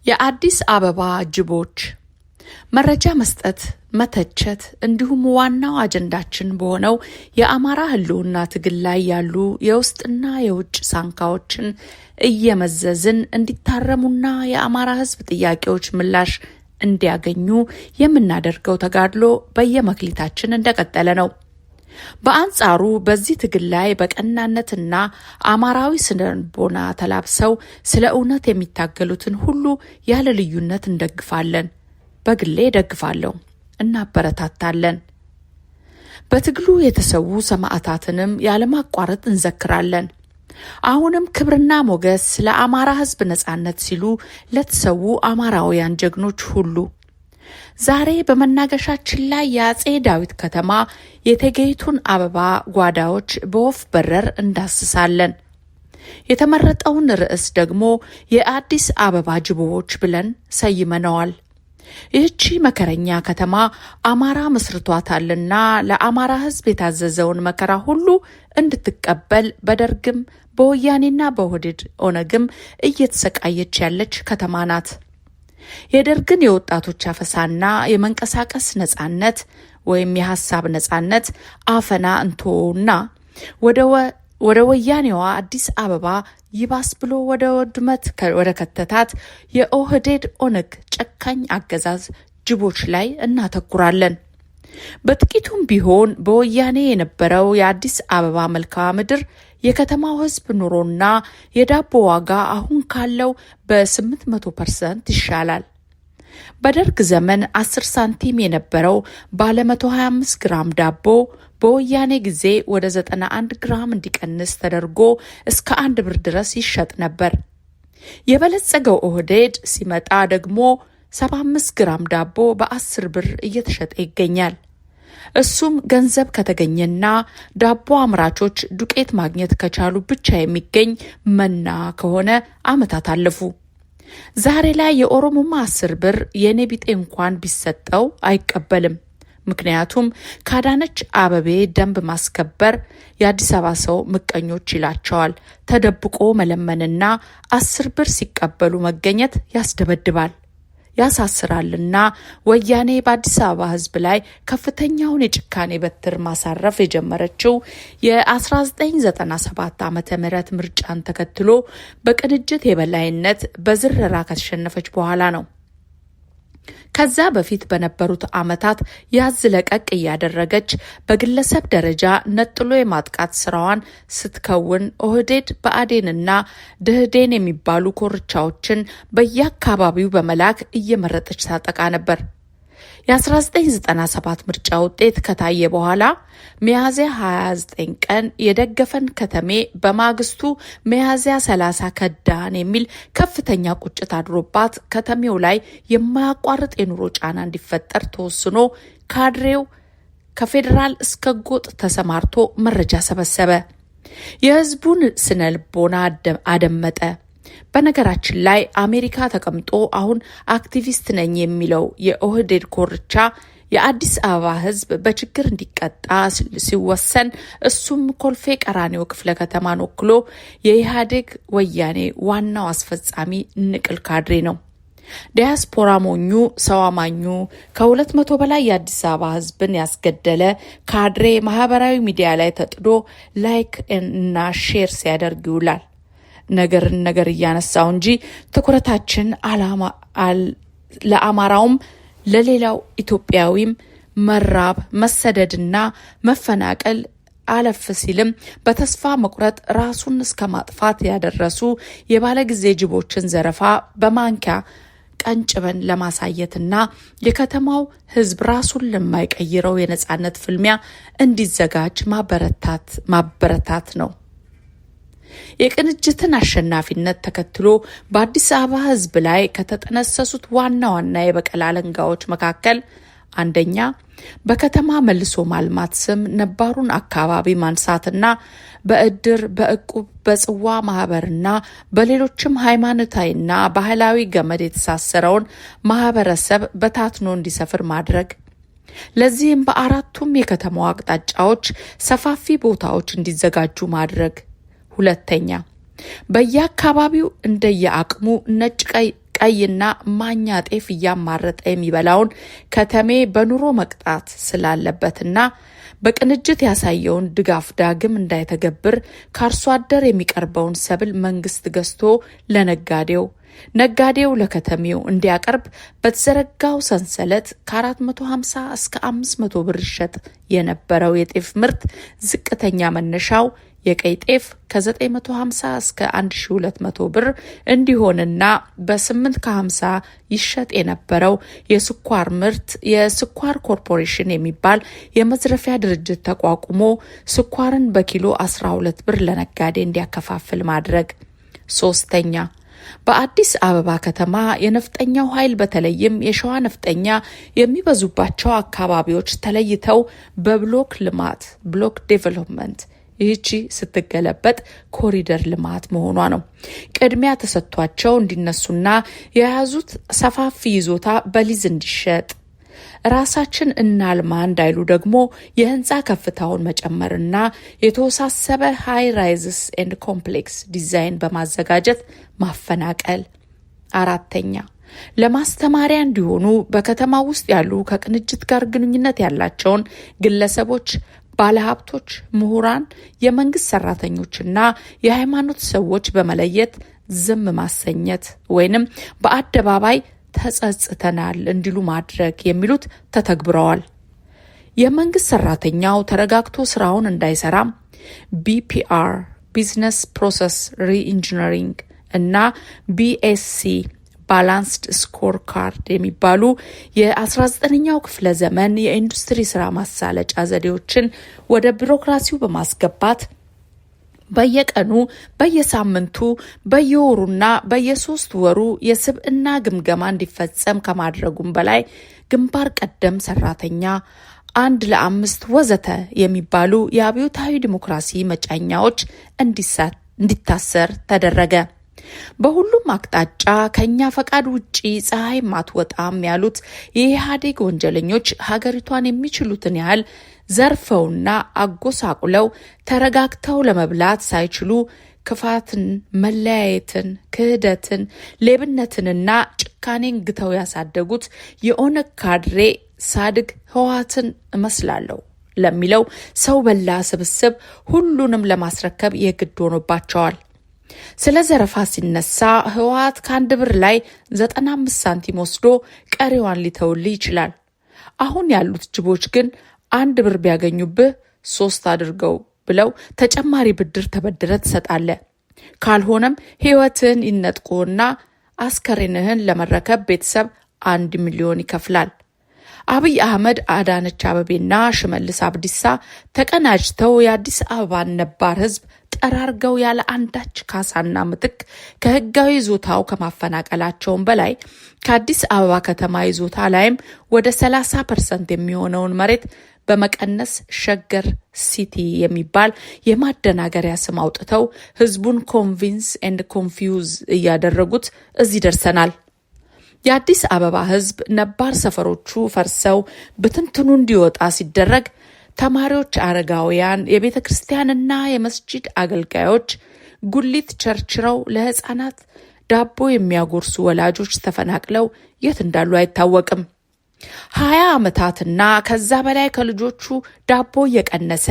የአዲስ አበባ ጅቦች መረጃ መስጠት፣ መተቸት እንዲሁም ዋናው አጀንዳችን በሆነው የአማራ ህልውና ትግል ላይ ያሉ የውስጥና የውጭ ሳንካዎችን እየመዘዝን እንዲታረሙና የአማራ ህዝብ ጥያቄዎች ምላሽ እንዲያገኙ የምናደርገው ተጋድሎ በየመክሊታችን እንደቀጠለ ነው። በአንጻሩ በዚህ ትግል ላይ በቀናነትና አማራዊ ስነልቦና ተላብሰው ስለ እውነት የሚታገሉትን ሁሉ ያለ ልዩነት እንደግፋለን። በግሌ ደግፋለሁ፣ እናበረታታለን። በትግሉ የተሰዉ ሰማዕታትንም ያለማቋረጥ እንዘክራለን። አሁንም ክብርና ሞገስ ለአማራ ህዝብ ነጻነት ሲሉ ለተሰዉ አማራውያን ጀግኖች ሁሉ። ዛሬ በመናገሻችን ላይ የአጼ ዳዊት ከተማ የእቴጌይቱን አበባ ጓዳዎች በወፍ በረር እንዳስሳለን። የተመረጠውን ርዕስ ደግሞ የአዲስ አበባ ጅቦች ብለን ሰይመነዋል። ይህቺ መከረኛ ከተማ አማራ መስርቷታልና ለአማራ ህዝብ የታዘዘውን መከራ ሁሉ እንድትቀበል በደርግም በወያኔና በኦህዴድ ኦነግም እየተሰቃየች ያለች ከተማ ናት። የደርግን የወጣቶች አፈሳና የመንቀሳቀስ ነጻነት ወይም የሐሳብ ነጻነት አፈና እንቶና ወደ ወያኔዋ አዲስ አበባ ይባስ ብሎ ወደ ውድመት ወደ ከተታት የኦህዴድ ኦነግ ጨካኝ አገዛዝ ጅቦች ላይ እናተኩራለን። በጥቂቱም ቢሆን በወያኔ የነበረው የአዲስ አበባ መልክዓ ምድር የከተማው ህዝብ ኑሮና የዳቦ ዋጋ አሁን ካለው በ800% ይሻላል። በደርግ ዘመን 10 ሳንቲም የነበረው ባለ 125 ግራም ዳቦ በወያኔ ጊዜ ወደ 91 ግራም እንዲቀንስ ተደርጎ እስከ 1 ብር ድረስ ይሸጥ ነበር። የበለጸገው ኦህዴድ ሲመጣ ደግሞ 75 ግራም ዳቦ በ10 ብር እየተሸጠ ይገኛል። እሱም ገንዘብ ከተገኘና ዳቦ አምራቾች ዱቄት ማግኘት ከቻሉ ብቻ የሚገኝ መና ከሆነ ዓመታት አለፉ። ዛሬ ላይ የኦሮሞማ 10 ብር የኔ ቢጤ እንኳን ቢሰጠው አይቀበልም። ምክንያቱም ካዳነች አበቤ ደንብ ማስከበር የአዲስ አበባ ሰው ምቀኞች ይላቸዋል። ተደብቆ መለመንና 10 ብር ሲቀበሉ መገኘት ያስደበድባል፣ ያሳስራልና ወያኔ በአዲስ አበባ ህዝብ ላይ ከፍተኛውን የጭካኔ በትር ማሳረፍ የጀመረችው የ1997 ዓመተ ምህረት ምርጫን ተከትሎ በቅንጅት የበላይነት በዝረራ ከተሸነፈች በኋላ ነው። ከዛ በፊት በነበሩት ዓመታት ያዝ ለቀቅ እያደረገች በግለሰብ ደረጃ ነጥሎ የማጥቃት ስራዋን ስትከውን ኦህዴድ ብአዴንና ደህዴን የሚባሉ ኮርቻዎችን በየአካባቢው በመላክ እየመረጠች ታጠቃ ነበር። የ1997 ምርጫ ውጤት ከታየ በኋላ ሚያዝያ 29 ቀን የደገፈን ከተሜ በማግስቱ ሚያዝያ 30 ከዳን የሚል ከፍተኛ ቁጭት አድሮባት ከተሜው ላይ የማያቋርጥ የኑሮ ጫና እንዲፈጠር ተወስኖ ካድሬው ከፌዴራል እስከ ጎጥ ተሰማርቶ መረጃ ሰበሰበ። የህዝቡን ስነ ልቦና አደመጠ። በነገራችን ላይ አሜሪካ ተቀምጦ አሁን አክቲቪስት ነኝ የሚለው የኦህዴድ ኮርቻ የአዲስ አበባ ህዝብ በችግር እንዲቀጣ ሲወሰን እሱም ኮልፌ ቀራኒዮ ክፍለ ከተማን ወክሎ የኢህአዴግ ወያኔ ዋናው አስፈጻሚ ንቅል ካድሬ ነው። ዲያስፖራ ሞኙ ሰው አማኙ ከ200 በላይ የአዲስ አበባ ህዝብን ያስገደለ ካድሬ ማህበራዊ ሚዲያ ላይ ተጥዶ ላይክ እና ሼር ሲያደርግ ይውላል። ነገር እያነሳው እንጂ ትኩረታችን ለአማራውም ለሌላው ኢትዮጵያዊም መራብ፣ መሰደድና መፈናቀል አለፍ ሲልም በተስፋ መቁረጥ ራሱን እስከ ማጥፋት ያደረሱ የባለጊዜ ጅቦችን ዘረፋ በማንኪያ ቀንጭበን ለማሳየትና የከተማው ህዝብ ራሱን ለማይቀይረው የነጻነት ፍልሚያ እንዲዘጋጅ ማበረታት ነው። የቅንጅትን አሸናፊነት ተከትሎ በአዲስ አበባ ህዝብ ላይ ከተጠነሰሱት ዋና ዋና የበቀል አለንጋዎች መካከል አንደኛ በከተማ መልሶ ማልማት ስም ነባሩን አካባቢ ማንሳትና በእድር፣ በእቁብ፣ በጽዋ ማህበርና በሌሎችም ሃይማኖታዊና ባህላዊ ገመድ የተሳሰረውን ማህበረሰብ በታትኖ እንዲሰፍር ማድረግ። ለዚህም በአራቱም የከተማው አቅጣጫዎች ሰፋፊ ቦታዎች እንዲዘጋጁ ማድረግ። ሁለተኛ በየአካባቢው እንደየአቅሙ ነጭ ቀይና ማኛ ጤፍ እያማረጠ የሚበላውን ከተሜ በኑሮ መቅጣት ስላለበትና በቅንጅት ያሳየውን ድጋፍ ዳግም እንዳይተገብር ከአርሶ አደር የሚቀርበውን ሰብል መንግስት ገዝቶ ነጋዴው ለከተሜው እንዲያቀርብ በተዘረጋው ሰንሰለት ከ450 እስከ 500 ብር ይሸጥ የነበረው የጤፍ ምርት ዝቅተኛ መነሻው የቀይ ጤፍ ከ950 እስከ 1200 ብር እንዲሆንና በ850 ይሸጥ የነበረው የስኳር ምርት የስኳር ኮርፖሬሽን የሚባል የመዝረፊያ ድርጅት ተቋቁሞ ስኳርን በኪሎ 12 ብር ለነጋዴ እንዲያከፋፍል ማድረግ። ሶስተኛ፣ በአዲስ አበባ ከተማ የነፍጠኛው ኃይል በተለይም የሸዋ ነፍጠኛ የሚበዙባቸው አካባቢዎች ተለይተው በብሎክ ልማት ብሎክ ዴቨሎፕመንት ይህቺ ስትገለበጥ ኮሪደር ልማት መሆኗ ነው። ቅድሚያ ተሰጥቷቸው እንዲነሱና የያዙት ሰፋፊ ይዞታ በሊዝ እንዲሸጥ ራሳችን እናልማ እንዳይሉ ደግሞ የህንፃ ከፍታውን መጨመርና የተወሳሰበ ሃይ ራይዝስ ኤንድ ኮምፕሌክስ ዲዛይን በማዘጋጀት ማፈናቀል። አራተኛ፣ ለማስተማሪያ እንዲሆኑ በከተማ ውስጥ ያሉ ከቅንጅት ጋር ግንኙነት ያላቸውን ግለሰቦች፣ ባለሀብቶች፣ ምሁራን፣ የመንግስት ሰራተኞችና የሃይማኖት ሰዎች በመለየት ዝም ማሰኘት ወይንም በአደባባይ ተጸጽተናል እንዲሉ ማድረግ የሚሉት ተተግብረዋል። የመንግስት ሰራተኛው ተረጋግቶ ስራውን እንዳይሰራ ቢፒአር ቢዝነስ ፕሮሰስ ሪኢንጂነሪንግ እና ቢኤስሲ ባላንስድ ስኮር ካርድ የሚባሉ የ19ኛው ክፍለ ዘመን የኢንዱስትሪ ስራ ማሳለጫ ዘዴዎችን ወደ ቢሮክራሲው በማስገባት በየቀኑ፣ በየሳምንቱ፣ በየወሩና በየ3 ወሩ የስብዕና ግምገማ እንዲፈጸም ከማድረጉም በላይ ግንባር ቀደም ሰራተኛ 1 ለ5 ወዘተ የሚባሉ የአብዮታዊ ዲሞክራሲ መጫኛዎች እንዲታሰር ተደረገ። በሁሉም አቅጣጫ ከኛ ፈቃድ ውጪ ፀሐይ ማትወጣም ያሉት የኢህአዴግ ወንጀለኞች ሀገሪቷን የሚችሉትን ያህል ዘርፈውና አጎሳቁለው ተረጋግተው ለመብላት ሳይችሉ ክፋትን፣ መለያየትን፣ ክህደትን፣ ሌብነትንና ጭካኔን ግተው ያሳደጉት የኦነግ ካድሬ ሳድግ ህወሓትን እመስላለሁ ለሚለው ሰው በላ ስብስብ ሁሉንም ለማስረከብ የግድ ሆኖባቸዋል። ስለ ዘረፋ ሲነሳ ህወሓት ከ1 ብር ላይ 95 ሳንቲም ወስዶ ቀሪዋን ሊተውልህ ይችላል። አሁን ያሉት ጅቦች ግን 1 ብር ቢያገኙብህ 3 አድርገው ብለው ተጨማሪ ብድር ተበድረ ትሰጣለህ። ካልሆነም ህይወትን ይነጥቁና አስከሬንህን ለመረከብ ቤተሰብ 1 ሚሊዮን ይከፍላል። አብይ አህመድ፣ አዳነች አበቤና ሽመልስ አብዲሳ ተቀናጅተው የአዲስ አበባን ነባር ህዝብ ጠራርገው ያለ አንዳች ካሳና ምትክ ከህጋዊ ይዞታው ከማፈናቀላቸውም በላይ ከአዲስ አበባ ከተማ ይዞታ ላይም ወደ 30% የሚሆነውን መሬት በመቀነስ ሸገር ሲቲ የሚባል የማደናገሪያ ስም አውጥተው ህዝቡን ኮንቪንስ ኤንድ ኮንፊውዝ እያደረጉት እዚህ ደርሰናል። የአዲስ አበባ ህዝብ ነባር ሰፈሮቹ ፈርሰው ብትንትኑ እንዲወጣ ሲደረግ ተማሪዎች፣ አረጋውያን፣ የቤተ ክርስቲያንና የመስጂድ አገልጋዮች፣ ጉሊት ቸርችረው ለህፃናት ዳቦ የሚያጎርሱ ወላጆች ተፈናቅለው የት እንዳሉ አይታወቅም። 20 ዓመታትና ከዛ በላይ ከልጆቹ ዳቦ እየቀነሰ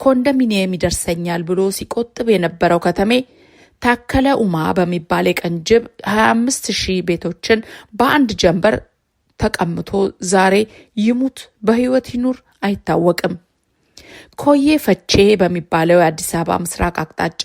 ኮንዶሚኒየም ይደርሰኛል ብሎ ሲቆጥብ የነበረው ከተሜ ታከለ ኡማ በሚባል የቀንጅብ 25,000 ቤቶችን በአንድ ጀንበር ተቀምቶ ዛሬ ይሙት በህይወት ይኑር አይታወቅም። ኮዬ ፈቼ በሚባለው የአዲስ አበባ ምስራቅ አቅጣጫ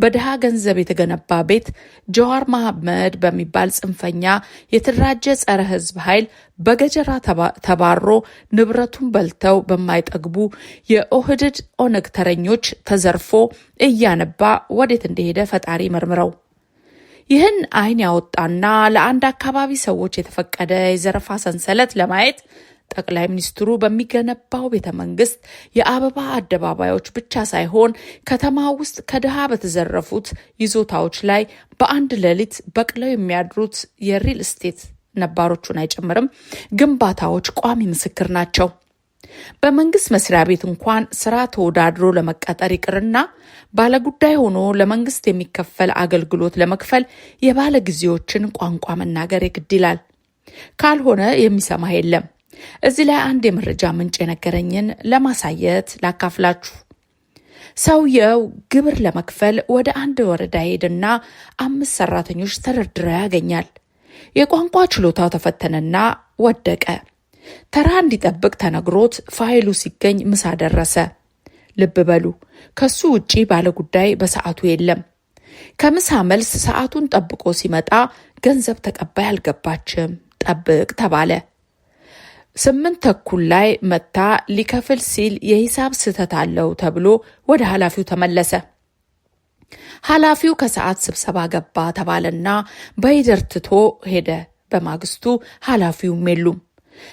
በድሃ ገንዘብ የተገነባ ቤት ጀዋር መሐመድ በሚባል ጽንፈኛ የተደራጀ ጸረ ህዝብ ኃይል በገጀራ ተባሮ ንብረቱን በልተው በማይጠግቡ የኦህድድ ኦነግ ተረኞች ተዘርፎ እያነባ ወዴት እንደሄደ ፈጣሪ መርምረው። ይህን አይን ያወጣና ለአንድ አካባቢ ሰዎች የተፈቀደ የዘረፋ ሰንሰለት ለማየት ጠቅላይ ሚኒስትሩ በሚገነባው ቤተ መንግስት የአበባ አደባባዮች ብቻ ሳይሆን ከተማ ውስጥ ከድሃ በተዘረፉት ይዞታዎች ላይ በአንድ ሌሊት በቅለው የሚያድሩት የሪል ስቴት ነባሮቹን አይጨምርም ግንባታዎች ቋሚ ምስክር ናቸው። በመንግስት መስሪያ ቤት እንኳን ስራ ተወዳድሮ ለመቀጠር ይቅርና ባለጉዳይ ሆኖ ለመንግስት የሚከፈል አገልግሎት ለመክፈል የባለጊዜዎችን ቋንቋ መናገር የግድ ይላል። ካልሆነ የሚሰማ የለም። እዚህ ላይ አንድ የመረጃ ምንጭ የነገረኝን ለማሳየት ላካፍላችሁ። ሰውየው ግብር ለመክፈል ወደ አንድ ወረዳ ሄድና 5 ሰራተኞች ተደርድረው ያገኛል። የቋንቋ ችሎታው ተፈተነና ወደቀ። ተራ እንዲጠብቅ ተነግሮት ፋይሉ ሲገኝ ምሳ ደረሰ። ልብ በሉ፣ ከሱ ውጪ ባለጉዳይ በሰዓቱ የለም። ከምሳ መልስ ሰዓቱን ጠብቆ ሲመጣ ገንዘብ ተቀባይ አልገባችም፣ ጠብቅ ተባለ። 8:30 ላይ መታ ሊከፍል ሲል የሂሳብ ስህተት አለው ተብሎ ወደ ኃላፊው ተመለሰ። ኃላፊው ከሰዓት ስብሰባ ገባ ተባለና በይደር ትቶ ሄደ። በማግስቱ ኃላፊውም የሉም።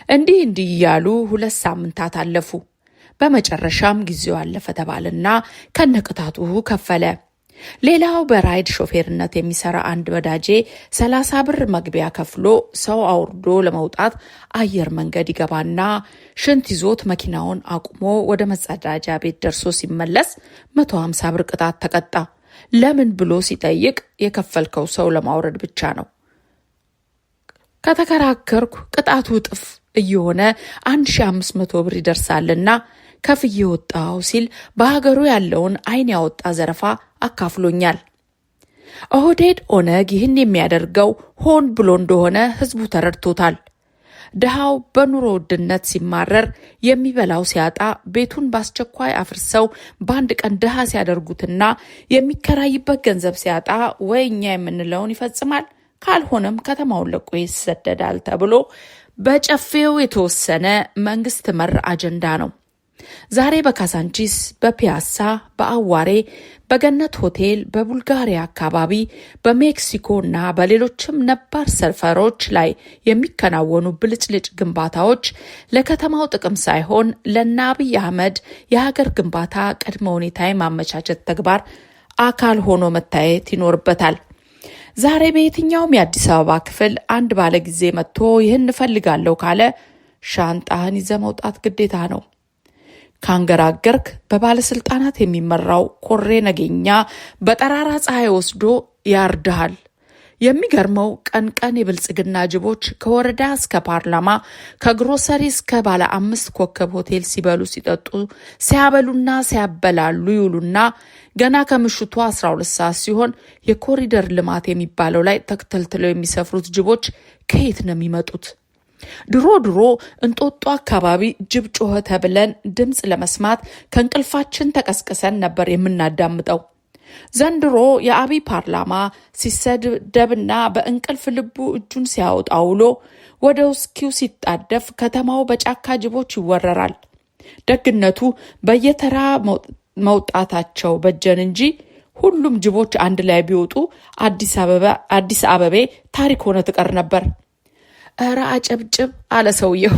እንዲህ እያሉ 2 ሳምንታት አለፉ። በመጨረሻም ጊዜው አለፈ ተባለና ከነቅጣቱ ከፈለ። ሌላው በራይድ ሾፌርነት የሚሰራ አንድ ወዳጄ 30 ብር መግቢያ ከፍሎ ሰው አውርዶ ለመውጣት አየር መንገድ ይገባና ሽንት ይዞት መኪናውን አቁሞ ወደ መጸዳጃ ቤት ደርሶ ሲመለስ 150 ብር ቅጣት ተቀጣ። ለምን ብሎ ሲጠይቅ የከፈልከው ሰው ለማውረድ ብቻ ነው። ከተከራከርኩ ቅጣቱ እጥፍ እየሆነ 1500 ብር ይደርሳልና ከፍዬ ወጣው ሲል በሀገሩ ያለውን ዓይን ያወጣ ዘረፋ አካፍሎኛል። ኦህዴድ ኦነግ ይህን የሚያደርገው ሆን ብሎ እንደሆነ ህዝቡ ተረድቶታል። ድሃው በኑሮ ውድነት ሲማረር የሚበላው ሲያጣ ቤቱን በአስቸኳይ አፍርሰው በአንድ ቀን ድሃ ሲያደርጉትና የሚከራይበት ገንዘብ ሲያጣ ወይ እኛ የምንለውን ይፈጽማል፣ ካልሆነም ከተማውን ለቆ ይሰደዳል ተብሎ በጨፌው የተወሰነ መንግስት መር አጀንዳ ነው። ዛሬ በካሳንቺስ፣ በፒያሳ፣ በአዋሬ፣ በገነት ሆቴል፣ በቡልጋሪያ አካባቢ፣ በሜክሲኮ እና በሌሎችም ነባር ሰፈሮች ላይ የሚከናወኑ ብልጭልጭ ግንባታዎች ለከተማው ጥቅም ሳይሆን ለእነ አብይ አህመድ የሀገር ግንባታ ቅድመ ሁኔታ የማመቻቸት ተግባር አካል ሆኖ መታየት ይኖርበታል። ዛሬ በየትኛውም የአዲስ አበባ ክፍል አንድ ባለጊዜ መጥቶ ይህን እፈልጋለሁ ካለ ሻንጣህን ይዘህ መውጣት ግዴታ ነው። ካንገራገርክ በባለስልጣናት የሚመራው ኮሬ ነገኛ በጠራራ ፀሐይ ወስዶ ያርድሃል። የሚገርመው ቀን የብልጽግና ጅቦች ከወረዳ እስከ ፓርላማ ከግሮሰሪ እስከ ባለ 5 ኮከብ ሆቴል ሲበሉ ሲጠጡ ሲያበሉና ሲያበላሉ ይውሉና ገና ከምሽቱ 12 ሰዓት ሲሆን የኮሪደር ልማት የሚባለው ላይ ተክተልትለው የሚሰፍሩት ጅቦች ከየት ነው የሚመጡት? ድሮ እንጦጦ አካባቢ ጅብ ጮኸ ተብለን ድምፅ ለመስማት ከእንቅልፋችን ተቀስቅሰን ነበር የምናዳምጠው። ዘንድሮ የአብይ ፓርላማ ሲሰደብና በእንቅልፍ ልቡ እጁን ሲያወጣ ውሎ ወደ ውስኪው ሲጣደፍ ከተማው በጫካ ጅቦች ይወረራል። ደግነቱ በየተራ መውጣታቸው በጀን እንጂ ሁሉም ጅቦች አንድ ላይ ቢወጡ አዲስ አበቤ ታሪክ ሆነ ትቀር ነበር። እረ አጨብጭብ አለ ሰውየው።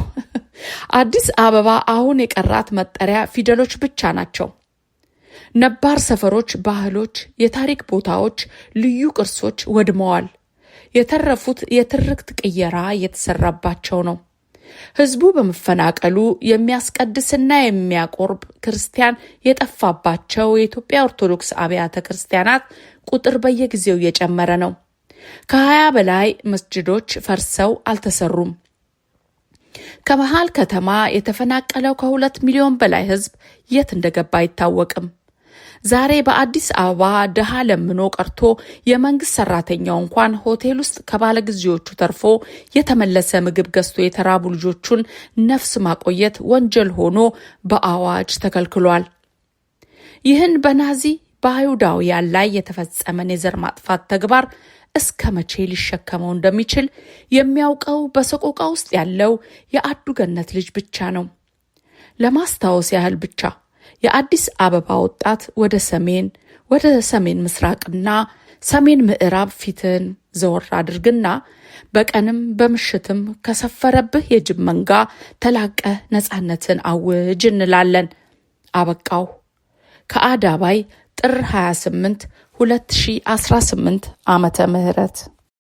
አዲስ አበባ አሁን የቀራት መጠሪያ ፊደሎች ብቻ ናቸው። ነባር ሰፈሮች፣ ባህሎች፣ የታሪክ ቦታዎች፣ ልዩ ቅርሶች ወድመዋል። የተረፉት የትርክት ቅየራ እየተሰራባቸው ነው። ህዝቡ በመፈናቀሉ የሚያስቀድስና የሚያቆርብ ክርስቲያን የጠፋባቸው የኢትዮጵያ ኦርቶዶክስ አብያተ ክርስቲያናት ቁጥር በየጊዜው እየጨመረ ነው። ከ20 በላይ መስጅዶች ፈርሰው አልተሰሩም። ከመሃል ከተማ የተፈናቀለው ከ2 ሚሊዮን በላይ ህዝብ የት እንደገባ አይታወቅም። ዛሬ በአዲስ አበባ ድሃ ለምኖ ቀርቶ የመንግስት ሰራተኛው እንኳን ሆቴል ውስጥ ከባለጊዜዎቹ ተርፎ የተመለሰ ምግብ ገዝቶ የተራቡ ልጆቹን ነፍስ ማቆየት ወንጀል ሆኖ በአዋጅ ተከልክሏል። ይህን በናዚ በአይሁዳውያን ላይ የተፈጸመን የዘር ማጥፋት ተግባር እስከ መቼ ሊሸከመው እንደሚችል የሚያውቀው በሰቆቃ ውስጥ ያለው የአዱ ገነት ልጅ ብቻ ነው። ለማስታወስ ያህል ብቻ የአዲስ አበባ ወጣት ወደ ሰሜን ምስራቅና ሰሜን ምዕራብ ፊትን ዘወር አድርግና በቀንም በምሽትም ከሰፈረብህ የጅብ መንጋ ተላቀህ ነፃነትን አውጅ እንላለን። አበቃው። ከአዳባይ ጥር 28 2018 ዓመተ ምህረት